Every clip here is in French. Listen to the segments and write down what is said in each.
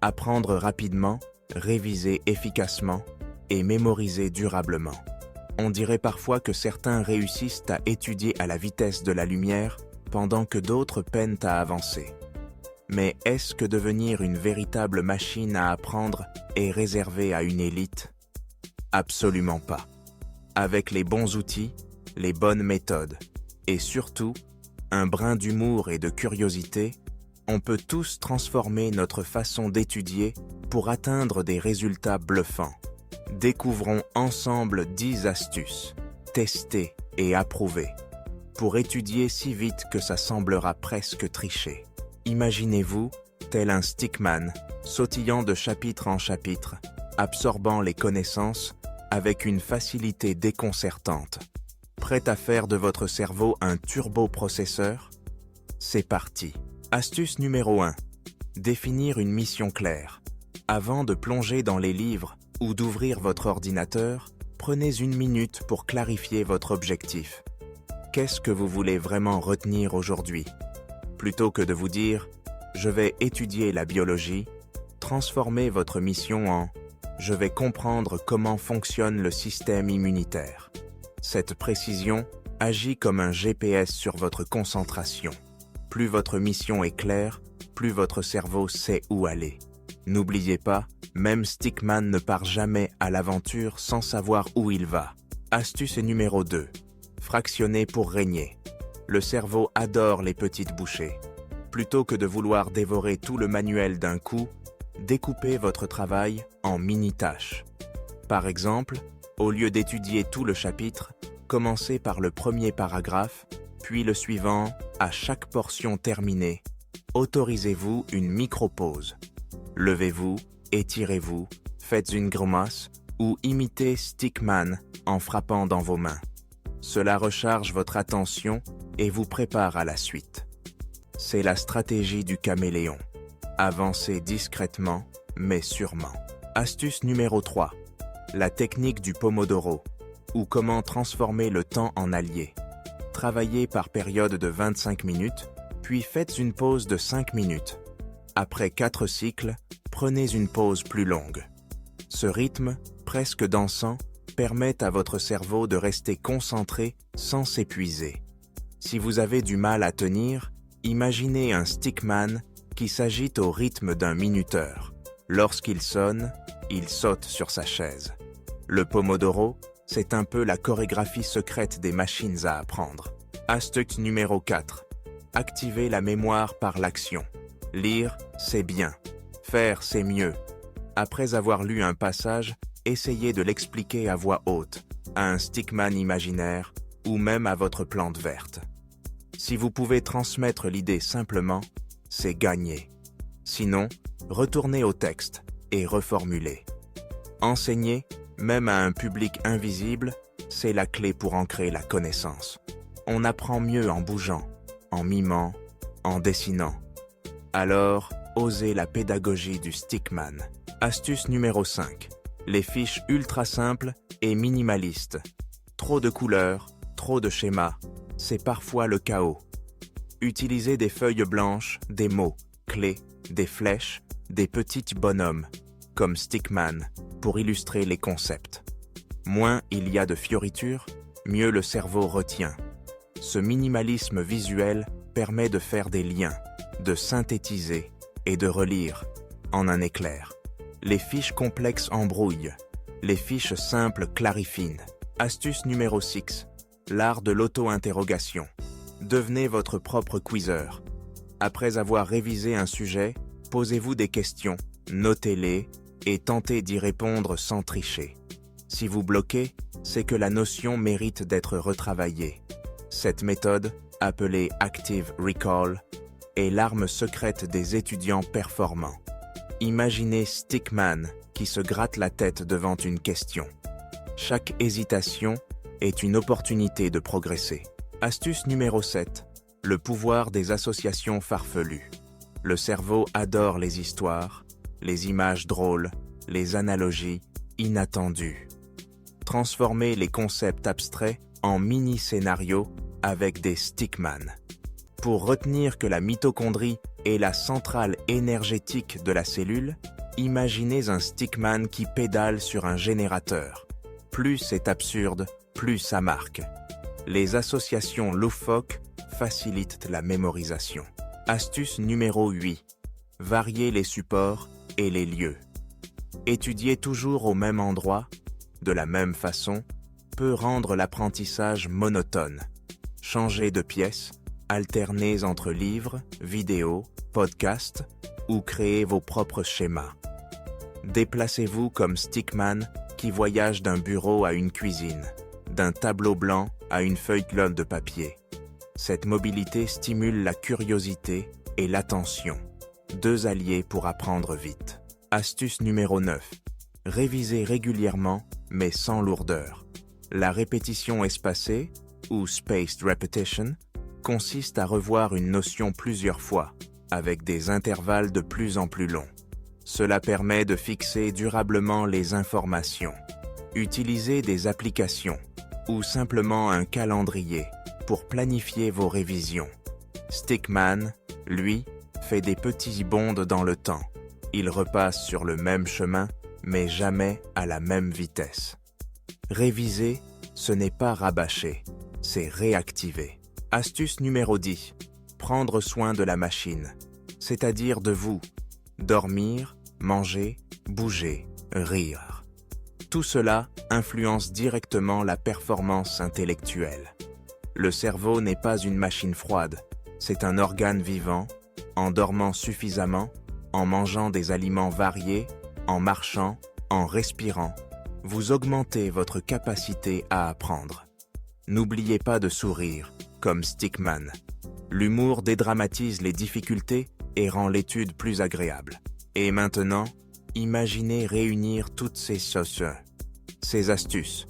Apprendre rapidement, réviser efficacement et mémoriser durablement. On dirait parfois que certains réussissent à étudier à la vitesse de la lumière pendant que d'autres peinent à avancer. Mais est-ce que devenir une véritable machine à apprendre est réservé à une élite? Absolument pas. Avec les bons outils, les bonnes méthodes et surtout, un brin d'humour et de curiosité, on peut tous transformer notre façon d'étudier pour atteindre des résultats bluffants. Découvrons ensemble 10 astuces, testées et approuvées, pour étudier si vite que ça semblera presque tricher. Imaginez-vous, tel un stickman, sautillant de chapitre en chapitre, absorbant les connaissances avec une facilité déconcertante. Prêt à faire de votre cerveau un turboprocesseur? C'est parti. Astuce numéro 1. Définir une mission claire. Avant de plonger dans les livres ou d'ouvrir votre ordinateur, prenez une minute pour clarifier votre objectif. Qu'est-ce que vous voulez vraiment retenir aujourd'hui? Plutôt que de vous dire « Je vais étudier la biologie », transformez votre mission en « Je vais comprendre comment fonctionne le système immunitaire ». Cette précision agit comme un GPS sur votre concentration. Plus votre mission est claire, plus votre cerveau sait où aller. N'oubliez pas, même Stickman ne part jamais à l'aventure sans savoir où il va. Astuce numéro 2. Fractionner pour régner. Le cerveau adore les petites bouchées. Plutôt que de vouloir dévorer tout le manuel d'un coup, découpez votre travail en mini-tâches. Par exemple, au lieu d'étudier tout le chapitre, commencez par le premier paragraphe, puis le suivant à chaque portion terminée. Autorisez-vous une micro-pause. Levez-vous, étirez-vous, faites une grimace ou imitez Stickman en frappant dans vos mains. Cela recharge votre attention et vous prépare à la suite. C'est la stratégie du caméléon. Avancez discrètement, mais sûrement. Astuce numéro 3. La technique du Pomodoro, ou comment transformer le temps en allié. Travaillez par période de 25 minutes, puis faites une pause de 5 minutes. Après 4 cycles, prenez une pause plus longue. Ce rythme, presque dansant, permet à votre cerveau de rester concentré sans s'épuiser. Si vous avez du mal à tenir, imaginez un stickman qui s'agite au rythme d'un minuteur. Lorsqu'il sonne, il saute sur sa chaise. Le Pomodoro, c'est un peu la chorégraphie secrète des machines à apprendre. Astuce numéro 4. Activez la mémoire par l'action. Lire, c'est bien. Faire, c'est mieux. Après avoir lu un passage, essayez de l'expliquer à voix haute, à un stickman imaginaire ou même à votre plante verte. Si vous pouvez transmettre l'idée simplement, c'est gagné. Sinon, retournez au texte et reformulez. Enseigner, même à un public invisible, c'est la clé pour ancrer la connaissance. On apprend mieux en bougeant, en mimant, en dessinant. Alors, osez la pédagogie du stickman. Astuce numéro 5. Les fiches ultra simples et minimalistes. Trop de couleurs, trop de schémas, c'est parfois le chaos. Utilisez des feuilles blanches, des mots, clés, des flèches, des petits bonhommes, comme Stickman, pour illustrer les concepts. Moins il y a de fioritures, mieux le cerveau retient. Ce minimalisme visuel permet de faire des liens, de synthétiser et de relire en un éclair. Les fiches complexes embrouillent, les fiches simples clarifient. Astuce numéro 6. L'art de l'auto-interrogation. Devenez votre propre quizeur. Après avoir révisé un sujet, posez-vous des questions, notez-les et tentez d'y répondre sans tricher. Si vous bloquez, c'est que la notion mérite d'être retravaillée. Cette méthode, appelée Active Recall, est l'arme secrète des étudiants performants. Imaginez Stickman qui se gratte la tête devant une question. Chaque hésitation est une opportunité de progresser. Astuce numéro 7. Le pouvoir des associations farfelues. Le cerveau adore les histoires, les images drôles, les analogies inattendues. Transformez les concepts abstraits en mini-scénarios avec des stickman. Pour retenir que la mitochondrie est la centrale énergétique de la cellule, imaginez un stickman qui pédale sur un générateur. Plus c'est absurde, plus ça marque. Les associations loufoques facilitent la mémorisation. Astuce numéro 8. Variez les supports et les lieux. Étudier toujours au même endroit, de la même façon, peut rendre l'apprentissage monotone. Changez de pièce, alternez entre livres, vidéos, podcasts ou créez vos propres schémas. Déplacez-vous comme stickman qui voyage d'un bureau à une cuisine, d'un tableau blanc à une feuille de papier. Cette mobilité stimule la curiosité et l'attention, 2 alliés pour apprendre vite. Astuce numéro 9. Révisez régulièrement, mais sans lourdeur. La répétition espacée, ou spaced repetition, consiste à revoir une notion plusieurs fois, avec des intervalles de plus en plus longs. Cela permet de fixer durablement les informations. Utilisez des applications, ou simplement un calendrier, pour planifier vos révisions. Stickman, lui, fait des petits bonds dans le temps. Il repasse sur le même chemin, mais jamais à la même vitesse. Réviser, ce n'est pas rabâcher, c'est réactiver. Astuce numéro 10. Prendre soin de la machine, c'est-à-dire de vous. Dormir, manger, bouger, rire. Tout cela influence directement la performance intellectuelle. Le cerveau n'est pas une machine froide, c'est un organe vivant. En dormant suffisamment, en mangeant des aliments variés, en marchant, en respirant, vous augmentez votre capacité à apprendre. N'oubliez pas de sourire, comme Stickman. L'humour dédramatise les difficultés et rend l'étude plus agréable. Et maintenant, imaginez réunir toutes ces sauces, ces astuces.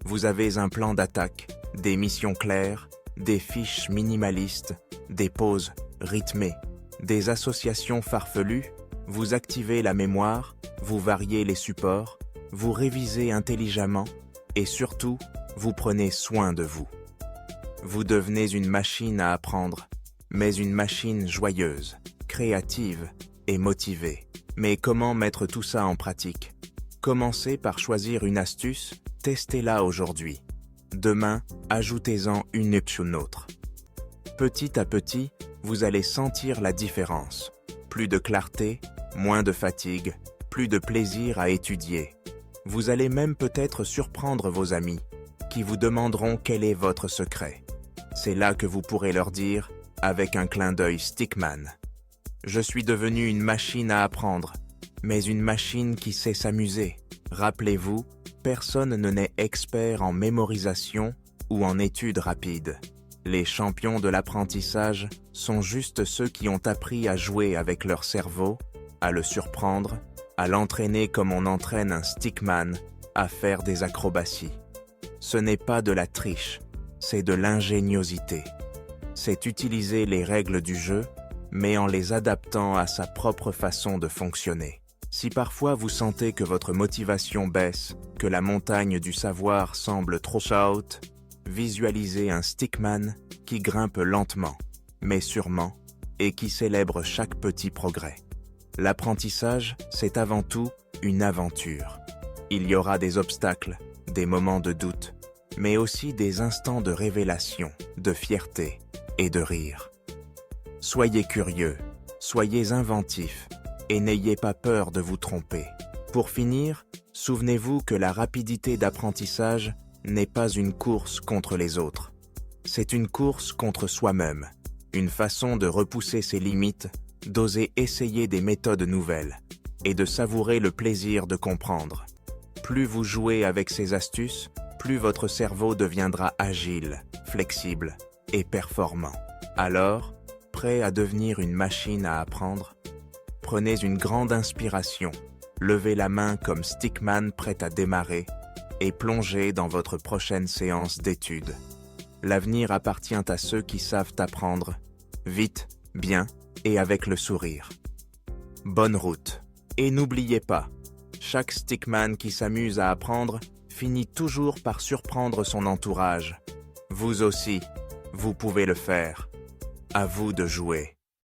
Vous avez un plan d'attaque, des missions claires, des fiches minimalistes, des pauses rythmées, des associations farfelues, vous activez la mémoire, vous variez les supports, vous révisez intelligemment et surtout, vous prenez soin de vous. Vous devenez une machine à apprendre, mais une machine joyeuse, créative et motivée. Mais comment mettre tout ça en pratique? Commencez par choisir une astuce, testez-la aujourd'hui. Demain, ajoutez-en une autre. Petit à petit, vous allez sentir la différence. Plus de clarté, moins de fatigue, plus de plaisir à étudier. Vous allez même peut-être surprendre vos amis, qui vous demanderont quel est votre secret. C'est là que vous pourrez leur dire, avec un clin d'œil Stickman. Je suis devenu une machine à apprendre, mais une machine qui sait s'amuser. Rappelez-vous, personne ne naît expert en mémorisation ou en études rapides. Les champions de l'apprentissage sont juste ceux qui ont appris à jouer avec leur cerveau, à le surprendre, à l'entraîner comme on entraîne un stickman à faire des acrobaties. Ce n'est pas de la triche, c'est de l'ingéniosité. C'est utiliser les règles du jeu, mais en les adaptant à sa propre façon de fonctionner. Si parfois vous sentez que votre motivation baisse, que la montagne du savoir semble trop haute, visualisez un stickman qui grimpe lentement, mais sûrement, et qui célèbre chaque petit progrès. L'apprentissage, c'est avant tout une aventure. Il y aura des obstacles, des moments de doute, mais aussi des instants de révélation, de fierté et de rire. Soyez curieux, soyez inventifs et n'ayez pas peur de vous tromper. Pour finir, souvenez-vous que la rapidité d'apprentissage n'est pas une course contre les autres. C'est une course contre soi-même, une façon de repousser ses limites, d'oser essayer des méthodes nouvelles et de savourer le plaisir de comprendre. Plus vous jouez avec ces astuces, plus votre cerveau deviendra agile, flexible et performant. Alors, prêt à devenir une machine à apprendre? Prenez une grande inspiration, levez la main comme Stickman prêt à démarrer et plongez dans votre prochaine séance d'études. L'avenir appartient à ceux qui savent apprendre, vite, bien et avec le sourire. Bonne route. Et n'oubliez pas, chaque stickman qui s'amuse à apprendre finit toujours par surprendre son entourage. Vous aussi, vous pouvez le faire. À vous de jouer.